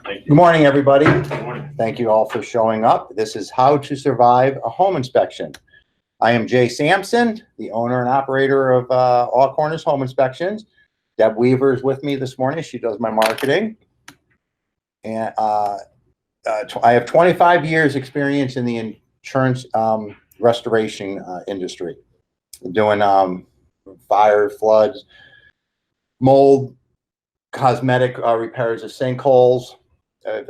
Good morning, everybody. Good morning. Thank you all for showing up. This is How to Survive a Home Inspection. I am Jay Sampson, the owner and operator of All Corners Home Inspections. Deb Weaver is with me this morning. She does my marketing. And I have 25 years experience in the insurance restoration industry, doing fire, floods, mold, cosmetic repairs of sinkholes.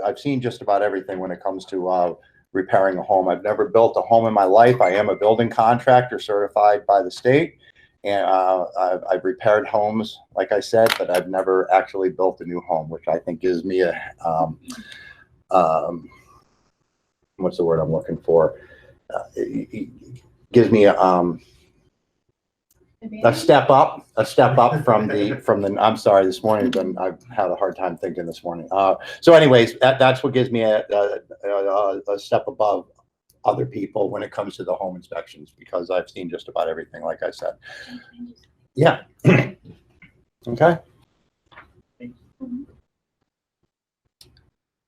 I've seen just about everything when it comes to repairing a home. I've never built a home in my life. I am a building contractor certified by the state, and I've repaired homes, like I said, but I've never actually built a new home, which I think gives me a what's the word I'm looking for? It gives me a step up from the. I'm sorry, this morning I've had a hard time thinking this morning. So anyways, that's what gives me a step above other people when it comes to the home inspections, because I've seen just about everything, like I said. Yeah. Okay.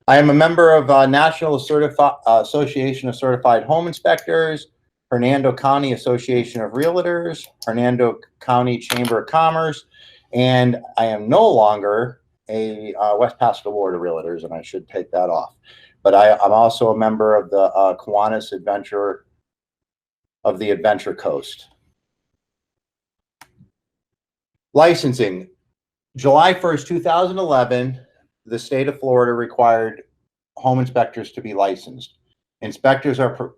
I am a member of National Association of Certified Home Inspectors, Hernando County Association of Realtors, Hernando County Chamber of Commerce, and I am no longer a West Pasco Board of Realtors, and I should take that off. But I'm also a member of the Kiwanis Adventure of the Adventure Coast. Licensing. July 1st, 2011, the state of Florida required home inspectors to be licensed. Inspectors are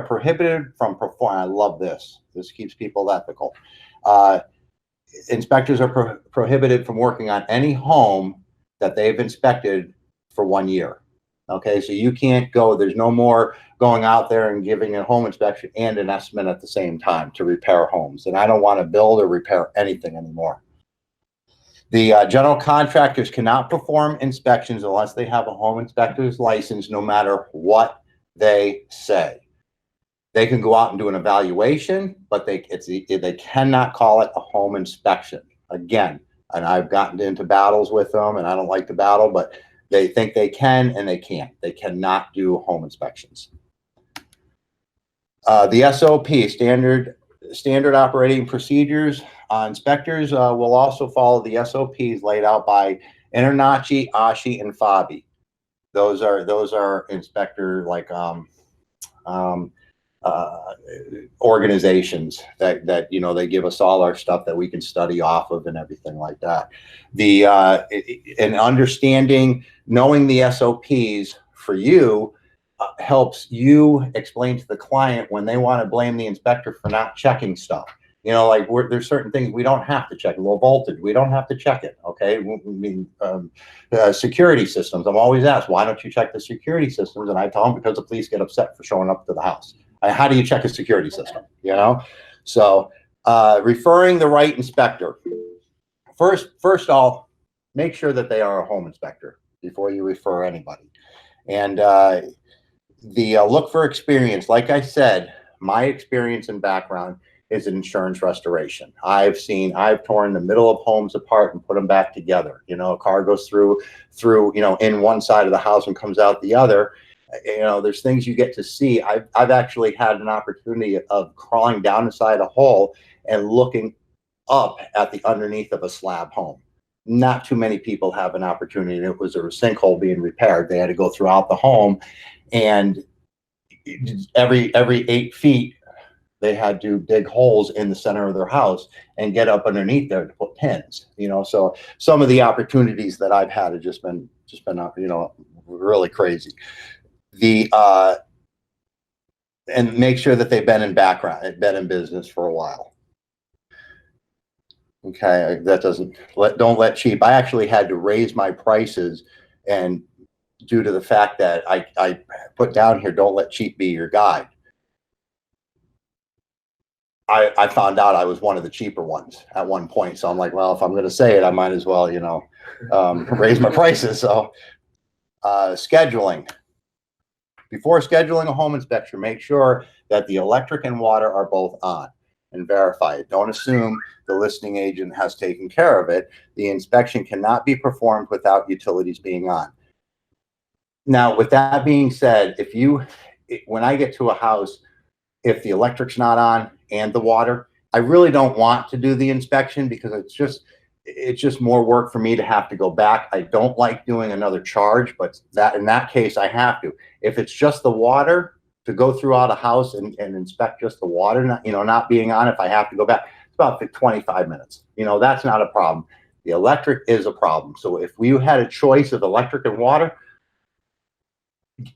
prohibited from performing. I love this. This keeps people ethical. Inspectors are prohibited from working on any home that they've inspected for 1 year. Okay, so you can't go. There's no more going out there and giving a home inspection and an estimate at the same time to repair homes. And I don't want to build or repair anything anymore. The general contractors cannot perform inspections unless they have a home inspector's license, no matter what they say. They can go out and do an evaluation, but they cannot call it a home inspection. Again, and I've gotten into battles with them, and I don't like to battle, but they think they can and they can't. They cannot do home inspections. The SOP, standard operating procedures. Inspectors will also follow the SOPs laid out by InterNACHI, ASHI, and FABI. Those are inspector organizations that they give us all our stuff that we can study off of and everything like that. And understanding, knowing the SOPs for you helps you explain to the client when they want to blame the inspector for not checking stuff. Like there's certain things we don't have to check. Low voltage, we don't have to check it. Okay, I mean, security systems. I'm always asked, why don't you check the security systems? And I tell them, because the police get upset for showing up to the house. How do you check a security system? So referring the right inspector. First off, make sure that they are a home inspector before you refer anybody. And look for experience. Like I said, my experience and background is in insurance restoration. I've torn the middle of homes apart and put them back together. A car goes through, in one side of the house and comes out the other. There's things you get to see. I've actually had an opportunity of crawling down inside a hole and looking up at the underneath of a slab home. Not too many people have an opportunity. It was a sinkhole being repaired. They had to go throughout the home, and every 8 feet, they had to dig holes in the center of their house and get up underneath there to put pins. So some of the opportunities that I've had have just been really crazy. And make sure that they've been in business for a while. Okay, don't let cheap. I actually had to raise my prices, and due to the fact that I put down here, don't let cheap be your guide. I found out I was one of the cheaper ones at one point. So I'm like, well, if I'm going to say it, I might as well, raise my prices. So scheduling. Before scheduling a home inspection, make sure that the electric and water are both on. and verify it. Don't assume the listing agent has taken care of it. The inspection cannot be performed without utilities being on. Now, with that being said, when I get to a house, if the electric's not on and the water, I really don't want to do the inspection because it's just more work for me to have to go back. I don't like doing another charge, but in that case, I have to. If it's just the water, to go throughout a house and inspect just the water, not being on, if I have to go back, it's about 25 minutes. That's not a problem. The electric is a problem. So if we had a choice of electric and water,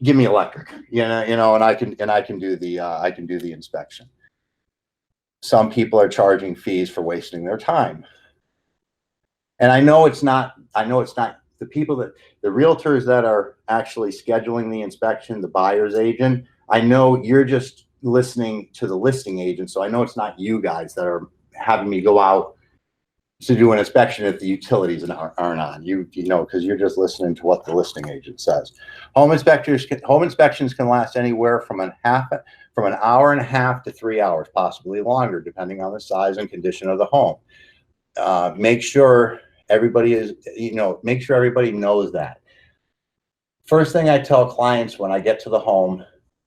give me electric, and I can do the inspection. Some people are charging fees for wasting their time. And I know it's not the realtors that are actually scheduling the inspection, the buyer's agent. I know you're just listening to the listing agent. So I know it's not you guys that are having me go out to do an inspection if the utilities aren't on, because you're just listening to what the listing agent says. Home inspections can last anywhere from an hour and a half to 3 hours, possibly longer, depending on the size and condition of the home. Make sure everybody knows that. First thing I tell clients when I get to the home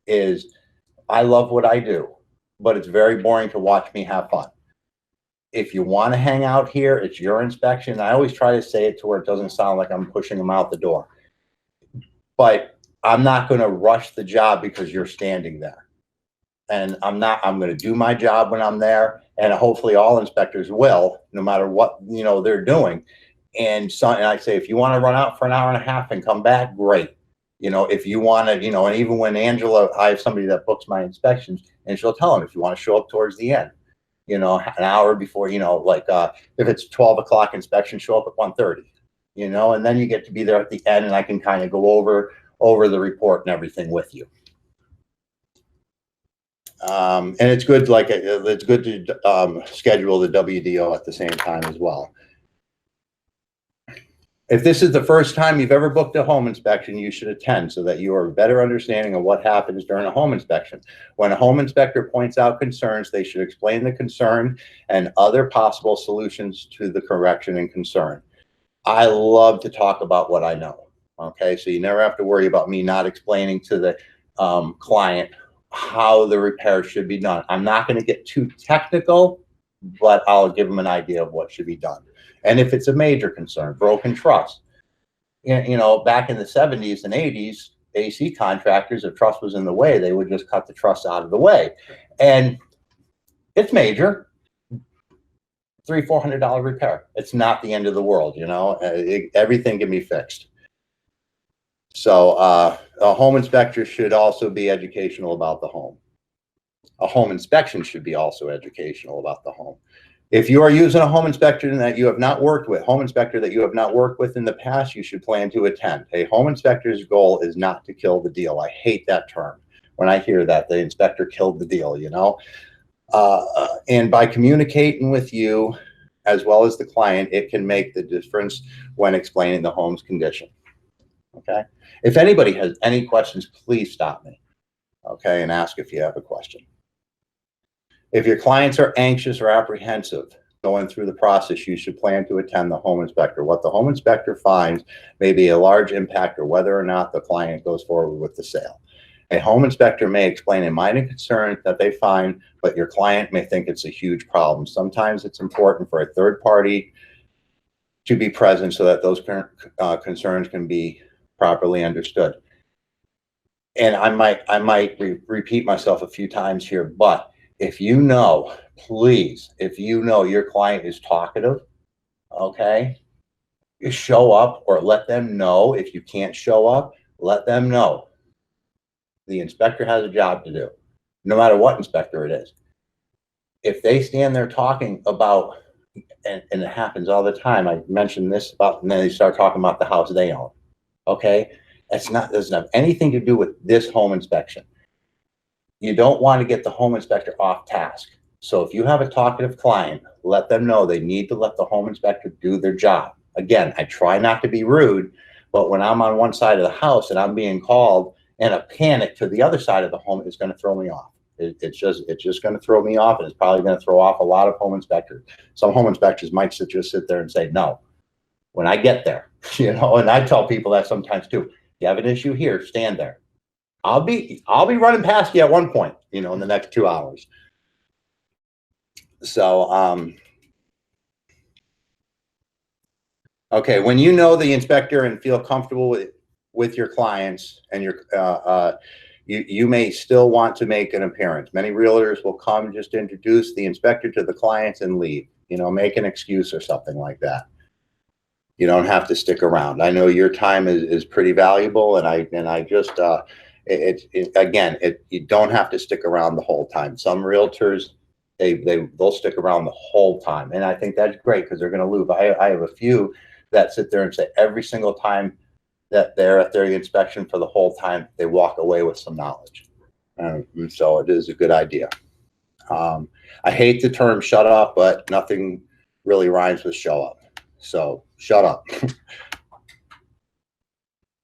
is, I love what I do, but it's very boring to watch me have fun. If you want to hang out here, it's your inspection. I always try to say it to where it doesn't sound like I'm pushing them out the door. But I'm not going to rush the job because you're standing there. And I'm going to do my job when I'm there. And hopefully all inspectors will, no matter what, they're doing. And I say, if you want to run out for an hour and a half and come back, great. If you want to, and even when Angela, I have somebody that books my inspections, and she'll tell them, if you want to show up towards the end, an hour before, if it's 12 o'clock inspection, show up at 1:30, and then you get to be there at the end, and I can kind of go over the report and everything with you. And it's good, to schedule the WDO at the same time as well. If this is the first time you've ever booked a home inspection, you should attend so that you have a better understanding of what happens during a home inspection. When a home inspector points out concerns, they should explain the concern and other possible solutions to the correction and concern. I love to talk about what I know. Okay, so you never have to worry about me not explaining to the client how the repair should be done. I'm not going to get too technical, but I'll give them an idea of what should be done. And if it's a major concern, broken truss, back in the 70s and 80s, AC contractors, if truss was in the way, they would just cut the truss out of the way. And it's major, $300-400 repair. It's not the end of the world, everything can be fixed. So a home inspector should also be educational about the home. A home inspection should be also educational about the home. If you are using a home inspector that you have not worked with, in the past, you should plan to attend. A home inspector's goal is not to kill the deal. I hate that term. When I hear that, the inspector killed the deal, and by communicating with you as well as the client, it can make the difference when explaining the home's condition. Okay. If anybody has any questions, please stop me. Okay. And ask if you have a question. If your clients are anxious or apprehensive going through the process, you should plan to attend the home inspector. What the home inspector finds may be a large impact or whether or not the client goes forward with the sale. A home inspector may explain a minor concern that they find, but your client may think it's a huge problem. Sometimes it's important for a third party to be present so that those concerns can be properly understood. And I might repeat myself a few times here, but if please, if your client is talkative, okay, you show up or let them know. If you can't show up, let them know. The inspector has a job to do, no matter what inspector it is. If they stand there talking about, and it happens all the time, I mentioned this about, and then they start talking about the house they own, okay? Doesn't have anything to do with this home inspection. You don't want to get the home inspector off task. So if you have a talkative client, let them know they need to let the home inspector do their job. Again, I try not to be rude, but when I'm on one side of the house and I'm being called and a panic to the other side of the home is going to throw me off. It's just going to throw me off, and it's probably going to throw off a lot of home inspectors. Some home inspectors might just sit there and say, no, when I get there, and I tell people that sometimes too. You have an issue here, stand there. I'll be running past you at one point, in the next 2 hours. So, okay, when you know the inspector and feel comfortable with your clients and you may still want to make an appearance. Many realtors will come just to introduce the inspector to the clients and leave, make an excuse or something like that. You don't have to stick around. I know your time is pretty valuable, and I just you don't have to stick around the whole time. Some realtors they'll stick around the whole time, and I think that's great because they're going to lose. I have a few that sit there and say every single time that they're at their inspection for the whole time, they walk away with some knowledge. So it is a good idea. I hate the term shut up, but nothing really rhymes with show up. So shut up.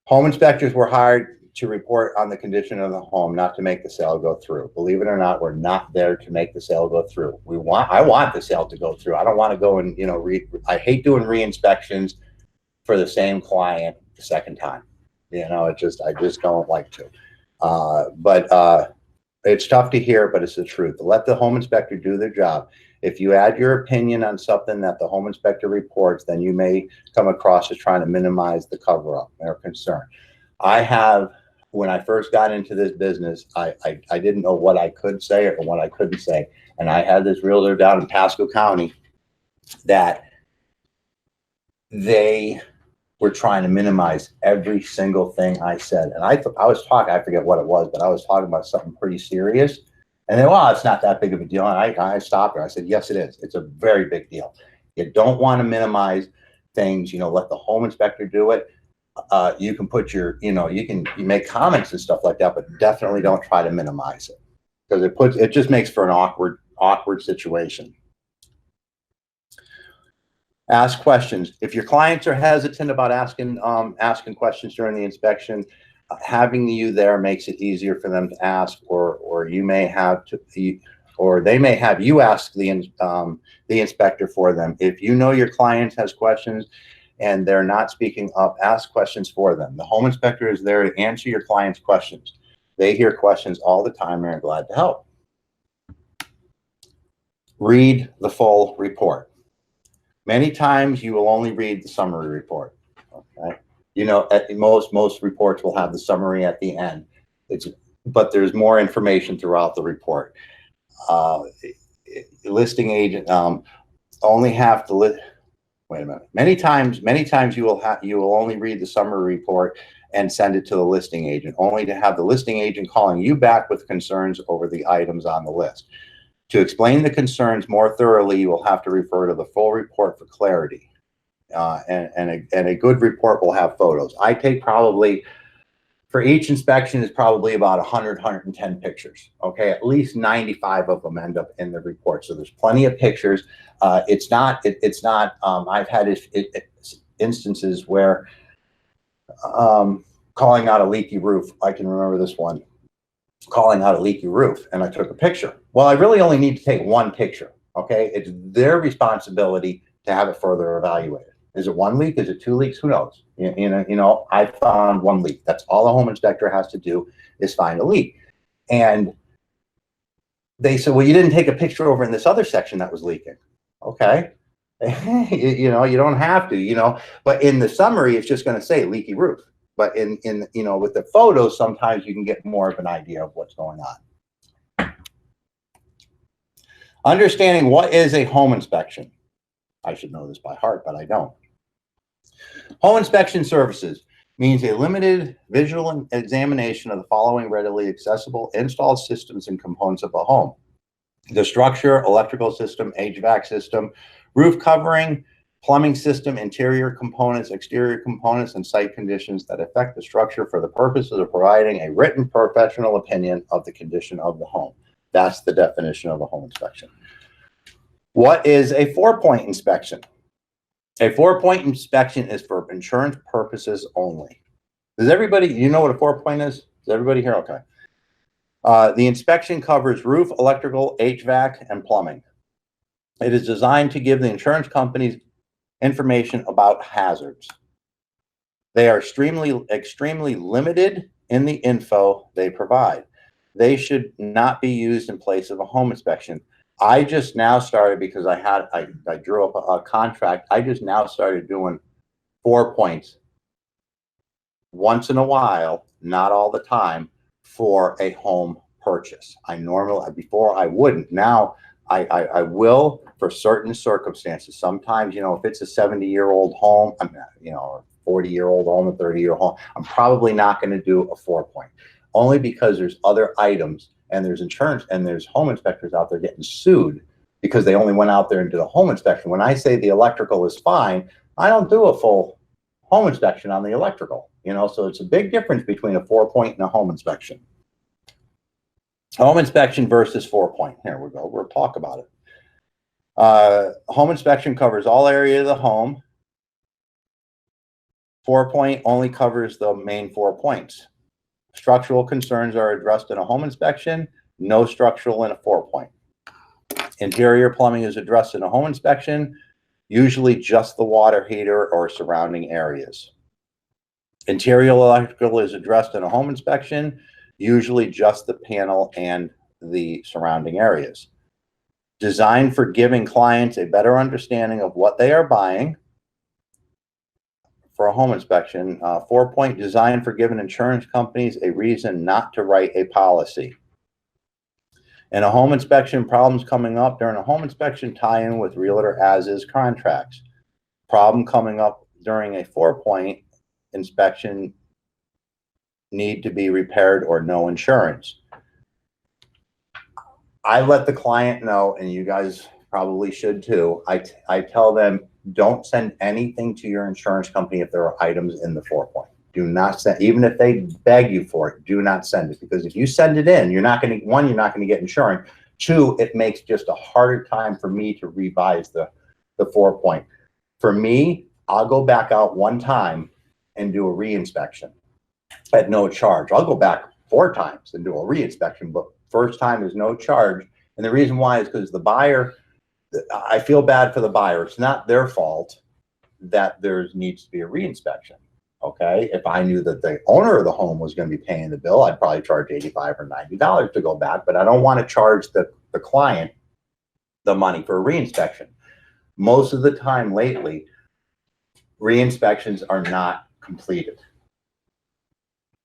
Home inspectors were hired to report on the condition of the home, not to make the sale go through. Believe it or not, we're not there to make the sale go through. I want the sale to go through. I don't want to go and, I hate doing re-inspections for the same client the second time. I just don't like to. But it's tough to hear, but it's the truth. Let the home inspector do their job. If you add your opinion on something that the home inspector reports, then you may come across as trying to minimize the cover-up or concern. When I first got into this business, I didn't know what I could say or what I couldn't say. And I had this realtor down in Pasco County that they were trying to minimize every single thing I said. And I was talking, I forget what it was, but I was talking about something pretty serious. And then, well, it's not that big of a deal. And I stopped her. I said, yes, it is. It's a very big deal. You don't want to minimize things, let the home inspector do it. You can put you make comments and stuff like that, but definitely don't try to minimize it because it just makes for an awkward situation. Ask questions. If your clients are hesitant about asking questions during the inspection, having you there makes it easier for them to ask, or they may have you ask the inspector for them. If you know your client has questions and they're not speaking up, ask questions for them. The home inspector is there to answer your client's questions. They hear questions all the time and are glad to help. Read the full report. Many times you will only read the summary report. Okay, most reports will have the summary at the end. But there's more information throughout the report. Listing agent only have to list. Wait a minute. Many times you will only read the summary report and send it to the listing agent, only to have the listing agent calling you back with concerns over the items on the list. To explain the concerns more thoroughly, you will have to refer to the full report for clarity. And a good report will have photos. I take probably, for each inspection, is probably about 110 pictures. Okay, at least 95 of them end up in the report. So there's plenty of pictures. It's not. I've had instances where calling out a leaky roof. I can remember this one. Calling out a leaky roof, and I took a picture. Well, I really only need to take one picture. Okay, it's their responsibility to have it further evaluated. Is it one leak? Is it two leaks? Who knows? I found one leak. That's all a home inspector has to do is find a leak. And they said, well, you didn't take a picture over in this other section that was leaking. Okay, you don't have to. But in the summary, it's just going to say leaky roof. But in with the photos, sometimes you can get more of an idea of what's going on. Understanding what is a home inspection. I should know this by heart, but I don't. Home inspection services means a limited visual examination of the following readily accessible installed systems and components of a home: the structure, electrical system, HVAC system, roof covering, plumbing system, interior components, exterior components, and site conditions that affect the structure for the purposes of providing a written professional opinion of the condition of the home. That's the definition of a home inspection. What is a 4-point inspection? A 4-point inspection is for insurance purposes only. Does everybody, what a 4-point is? Does everybody here? Okay. The inspection covers roof, electrical, HVAC, and plumbing. It is designed to give the insurance companies information about hazards. They are extremely limited in the info they provide. They should not be used in place of a home inspection. I just now started, because I drew up a contract. I just now started doing 4 points once in a while, not all the time, for a home purchase. I normally, before I wouldn't. Now I will for certain circumstances. Sometimes, if it's a 70-year-old home, I'm not, a 40-year-old home, a 30-year home, I'm probably not going to do a 4 point, only because there's other items, and there's insurance, and there's home inspectors out there getting sued because they only went out there and did a home inspection. When I say the electrical is fine, I don't do a full home inspection on the electrical, so it's a big difference between a 4 point and a home inspection. Home inspection versus 4 point. Here we go. We'll talk about it. Home inspection covers all area of the home. 4 point only covers the main 4 points. Structural concerns are addressed in a home inspection, no structural in a 4 point. Interior plumbing is addressed in a home inspection, usually just the water heater or surrounding areas. Interior electrical is addressed in a home inspection, usually just the panel and the surrounding areas. Designed for giving clients a better understanding of what they are buying. For a home inspection, 4 point, designed for giving insurance companies a reason not to write a policy. In a home inspection, problems coming up during a home inspection tie in with realtor as-is contracts. Problem coming up during a 4 point inspection need to be repaired or no insurance. I let the client know, and you guys probably should too. I tell them, don't send anything to your insurance company if there are items in the 4 point. Do not send, even if they beg you for it, do not send it, because if you send it in, you're not going to, one, you're not going to get insurance. Two, it makes just a harder time for me to revise the 4 point. For me, I'll go back out one time and do a re-inspection at no charge. I'll go back 4 times and do a re-inspection, but first time is no charge. And the reason why is because the buyer, I feel bad for the buyer. It's not their fault that there needs to be a re-inspection. Okay, if I knew that the owner of the home was going to be paying the bill, I'd probably charge $85 or $90 to go back, but I don't want to charge the client the money for a re-inspection. Most of the time lately, re-inspections are not completed.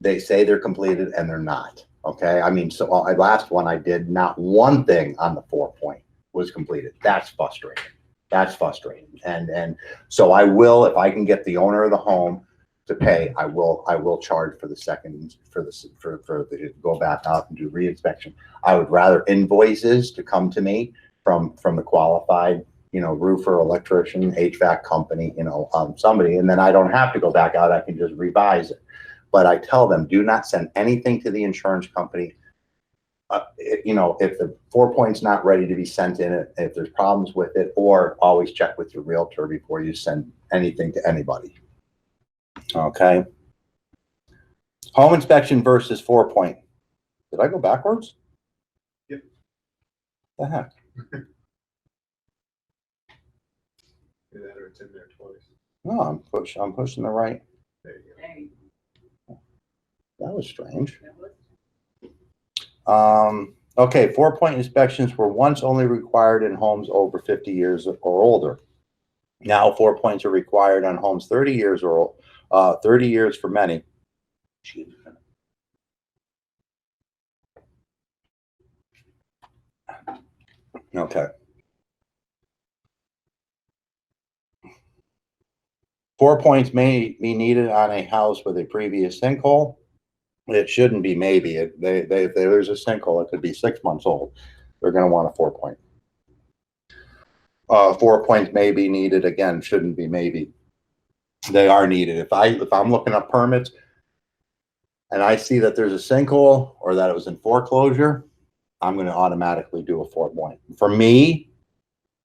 They say they're completed and they're not. Okay, I mean, so last one I did, not one thing on the 4 point was completed. That's frustrating. That's frustrating. And so I will, if I can get the owner of the home to pay, I will charge for the second, for the go back out and do re-inspection. I would rather invoices to come to me from the qualified, roofer, electrician, HVAC company, somebody, and then I don't have to go back out. I can just revise it. But I tell them, do not send anything to the insurance company. If the 4 point's not ready to be sent in, if there's problems with it, or always check with your realtor before you send anything to anybody. Okay. Home inspection versus 4 point. Did I go backwards? Yep. The heck? That or it's in there twice. No, I'm pushing the right. There you go. That was strange. Okay, 4 point inspections were once only required in homes over 50 years or older. Now 4 points are required on homes 30 years or old. 30 years for many. Okay. 4 points may be needed on a house with a previous sinkhole. It shouldn't be maybe. If there's a sinkhole, it could be 6 months old. They're going to want a 4 point. 4 points may be needed. Again, shouldn't be maybe. They are needed. If I'm looking up permits and I see that there's a sinkhole or that it was in foreclosure, I'm going to automatically do a 4 point. For me,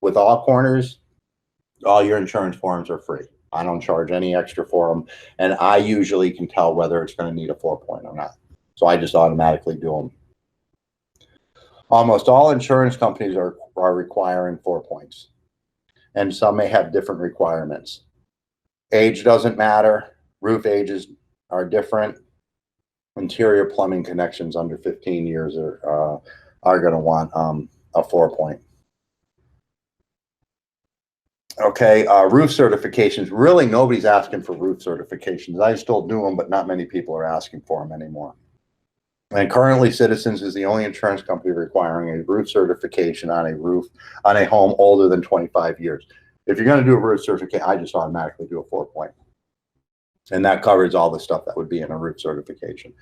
with all corners, all your insurance forms are free. I don't charge any extra for them, and I usually can tell whether it's going to need a 4 point or not. So I just automatically do them. Almost all insurance companies are requiring 4 points, and some may have different requirements. Age doesn't matter. Roof ages are different. Interior plumbing connections under 15 years are going to want a 4 point. Okay, roof certifications. Really, nobody's asking for roof certifications. I still do them, but not many people are asking for them anymore. And currently, Citizens is the only insurance company requiring a roof certification on a home older than 25 years. If you're going to do a roof certificate, I just automatically do a 4 point. And that covers all the stuff that would be in a roof certification.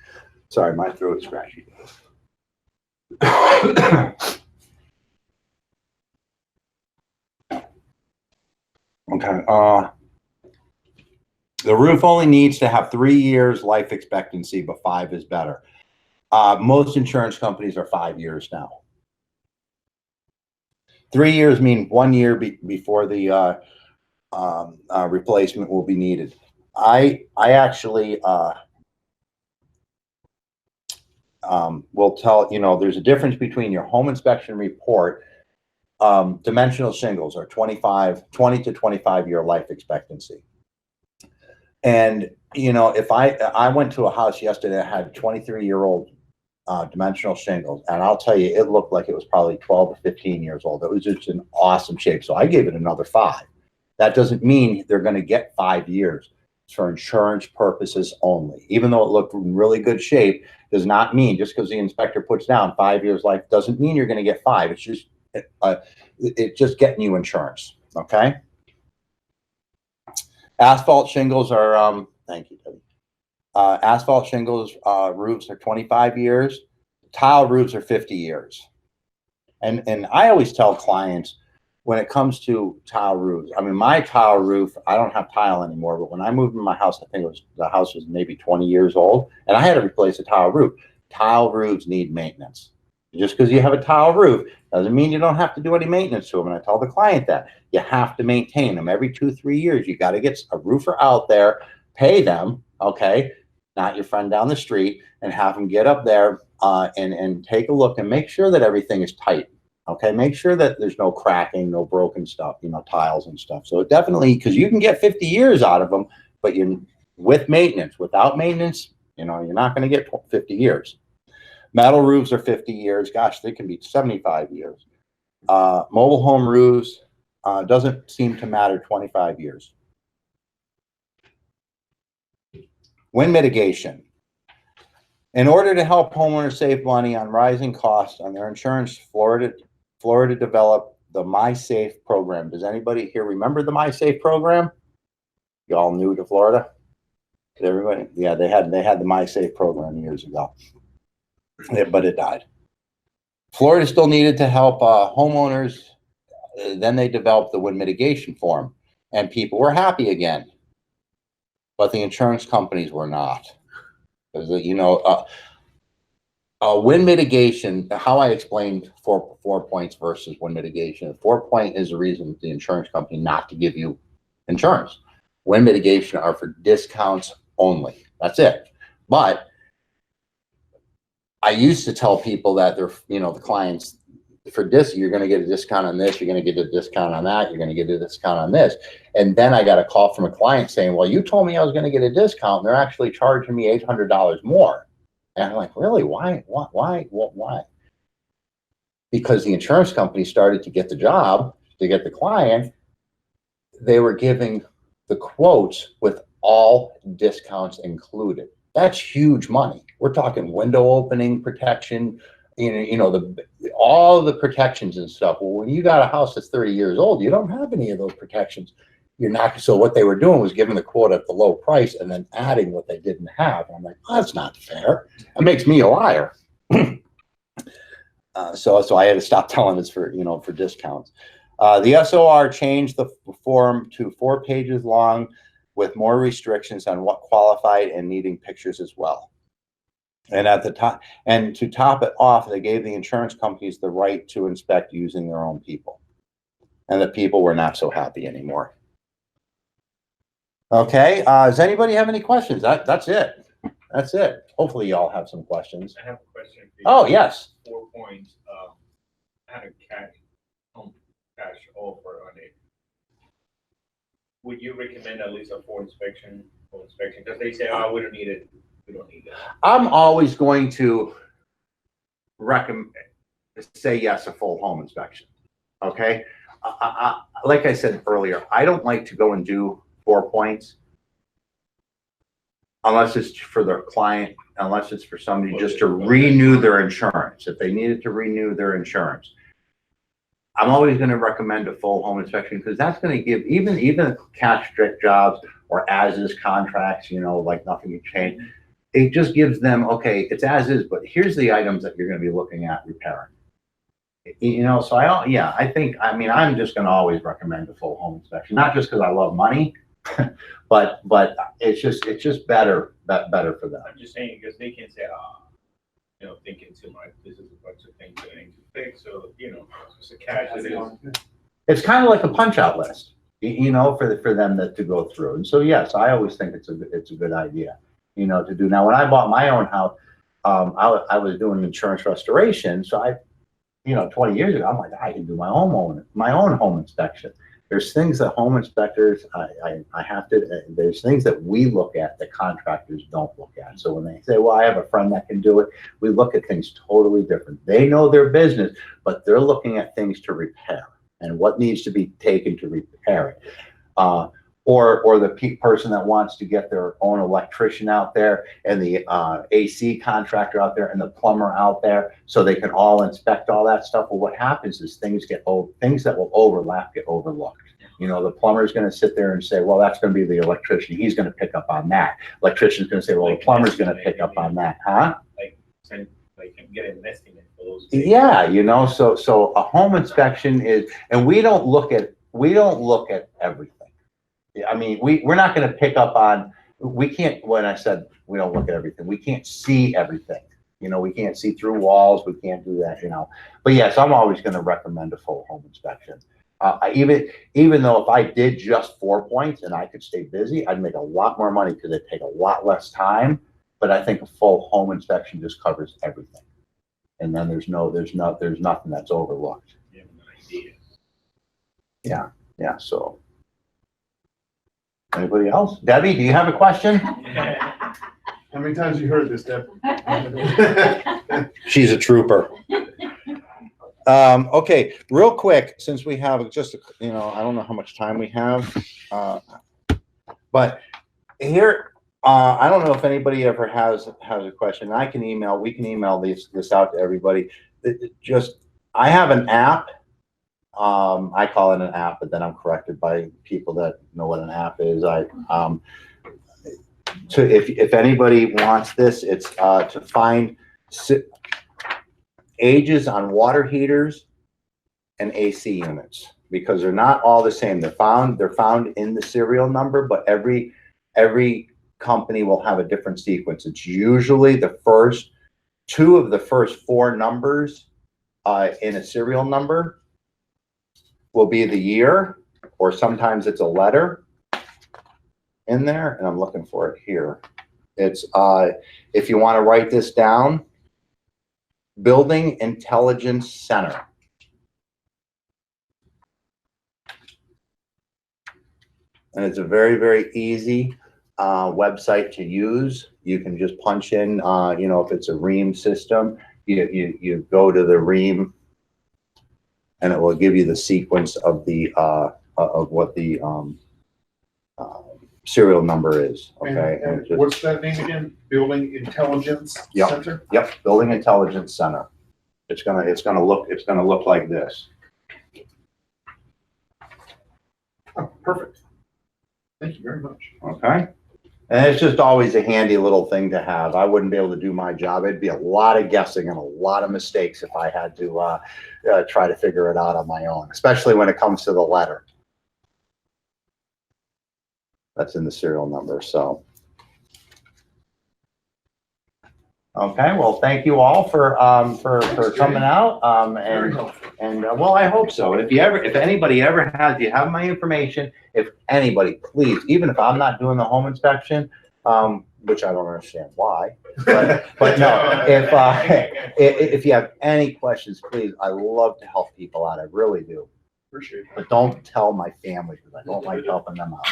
Sorry, my throat is scratchy. Okay. The roof only needs to have 3 years life expectancy, but 5 is better. Most insurance companies are 5 years now. 3 years mean 1 year before the replacement will be needed. I actually will tell, there's a difference between your home inspection report. Dimensional shingles are 20 to 25 year life expectancy. And, if I went to a house yesterday that had 23-year-old dimensional shingles, and I'll tell you, it looked like it was probably 12 or 15 years old. It was just in awesome shape. So I gave it another 5. That doesn't mean they're going to get 5 years. It's for insurance purposes only. Even though it looked in really good shape, does not mean, just because the inspector puts down 5 years life, doesn't mean you're going to get 5. It's just getting you insurance. Okay. Asphalt shingles are, thank you, Debbie. Asphalt shingles roofs are 25 years. Tile roofs are 50 years. And I always tell clients, when it comes to tile roofs, I mean, my tile roof, I don't have tile anymore, but when I moved in my house, I think the house was maybe 20 years old, and I had to replace a tile roof. Tile roofs need maintenance. Just because you have a tile roof doesn't mean you don't have to do any maintenance to them. And I tell the client that you have to maintain them every 2-3 years. You got to get a roofer out there, pay them, okay, not your friend down the street, and have them get up there and take a look and make sure that everything is tight. Okay, make sure that there's no cracking, no broken stuff, tiles and stuff. So definitely, because you can get 50 years out of them, but with maintenance. Without maintenance, you're not going to get 50 years. Metal roofs are 50 years. Gosh, they can be 75 years. Mobile home roofs doesn't seem to matter, 25 years. Wind mitigation. In order to help homeowners save money on rising costs on their insurance, Florida developed the MySafe program. Does anybody here remember the MySafe program? You all new to Florida? Everybody? Yeah, they had the MySafe program years ago, but it died. Florida still needed to help homeowners. Then they developed the wind mitigation form, and people were happy again. But the insurance companies were not. Because, wind mitigation, how I explained 4 points versus wind mitigation. 4 point is the reason the insurance company not to give you insurance. Wind mitigation are for discounts only. That's it. But I used to tell people that they're, the clients, for this, you're going to get a discount on this, you're going to get a discount on that, you're going to get a discount on this. And then I got a call from a client saying, well, you told me I was going to get a discount, and they're actually charging me $800 more. And I'm like, really? Why? Why? Because the insurance company started to get the job, to get the client. They were giving the quotes with all discounts included. That's huge money. We're talking window opening protection, all the protections and stuff. Well, when you got a house that's 30 years old, you don't have any of those protections. So what they were doing was giving the quote at the low price and then adding what they didn't have. And I'm like, oh, that's not fair. That makes me a liar. So I had to stop telling this for discounts. The SOR changed the form to 4 pages long with more restrictions on what qualified and needing pictures as well. And at the top, and to top it off, they gave the insurance companies the right to inspect using their own people. And the people were not so happy anymore. Okay, does anybody have any questions? That's it. That's it. Hopefully you all have some questions. I have a question for you. Oh, yes. 4 points. had a cash offer on it, would you recommend at least a full inspection? Because they say, oh, we don't need it. We don't need it. I'm always going to recommend, say yes, a full home inspection. Okay. Like I said earlier, I don't like to go and do 4 points unless it's for their client, unless it's for somebody just to renew their insurance. If they needed to renew their insurance, I'm always going to recommend a full home inspection, because that's going to give even cash strict jobs or as is contracts, you know, like nothing can change. It just gives them, okay, it's as is, but here's the items that you're going to be looking at repairing. You know, so I mean, I'm just going to always recommend a full home inspection, not just because I love money, but it's just better for them. I'm just saying, because they can say, you know, thinking too much. This is a bunch of things that I need to fix. So, you know, it's a cash. It's kind of like a punch out list, you know, for them to go through. And so, yes, I always think it's a good idea, you know, to do. Now, when I bought my own house, I was doing insurance restoration. So you know, 20 years ago, I'm like, I can do my own home inspection. There's things that home inspectors, I have to, there's things that we look at that contractors don't look at. So when they say, well, I have a friend that can do it, we look at things totally different. They know their business, but they're looking at things to repair and what needs to be taken to repair it. Or the person that wants to get their own electrician out there and the AC contractor out there and the plumber out there, so they can all inspect all that stuff. Well, what happens is things that will overlap get overlooked. You know, the plumber is going to sit there and say, well, that's going to be the electrician. He's going to pick up on that. Electrician's going to say, well, the plumber's going to pick up on that, huh? Like get an estimate for those. Yeah, you know, so a home inspection is, and we don't look at everything. I mean, we're not going to pick up on, we can't, when I said we don't look at everything, we can't see everything. You know, we can't see through walls. We can't do that, you know. But yes, I'm always going to recommend a full home inspection. Even though if I did just 4 points and I could stay busy, I'd make a lot more money because it'd take a lot less time. But I think a full home inspection just covers everything. And then there's nothing that's overlooked. Yeah, so. Anybody else? Debbie, do you have a question? How many times you heard this, Deb? She's a trooper. Okay, real quick, since we have just, you know, I don't know how much time we have, but here, I don't know if anybody ever has a question. We can email this out to everybody. I have an app. I call it an app, but then I'm corrected by people that know what an app is. If anybody wants this, it's to find ages on water heaters and AC units, because they're not all the same. They're found in the serial number, but every company will have a different sequence. It's usually the first two of the first four numbers in a serial number will be the year, or sometimes it's a letter in there, and I'm looking for it here. It's if you want to write this down, Building Intelligence Center. And it's a very, very easy website to use. You can just punch in, you know, if it's a Ream system, you go to the Ream, and it will give you the sequence of the of what the serial number is. Okay. And what's that name again? Building Intelligence Center? Yep. Building Intelligence Center. It's gonna look like this. Oh, perfect. Thank you very much. Okay. And it's just always a handy little thing to have. I wouldn't be able to do my job. It'd be a lot of guessing and a lot of mistakes if I had to try to figure it out on my own, especially when it comes to the letter that's in the serial number. So, okay. Well, thank you all for coming out. And well, I hope so. And if anybody ever has, you have my information. If anybody, please, even if I'm not doing the home inspection, which I don't understand why. But no, if you have any questions, please, I love to help people out. I really do. Appreciate it. But don't tell my family because I don't like helping them out.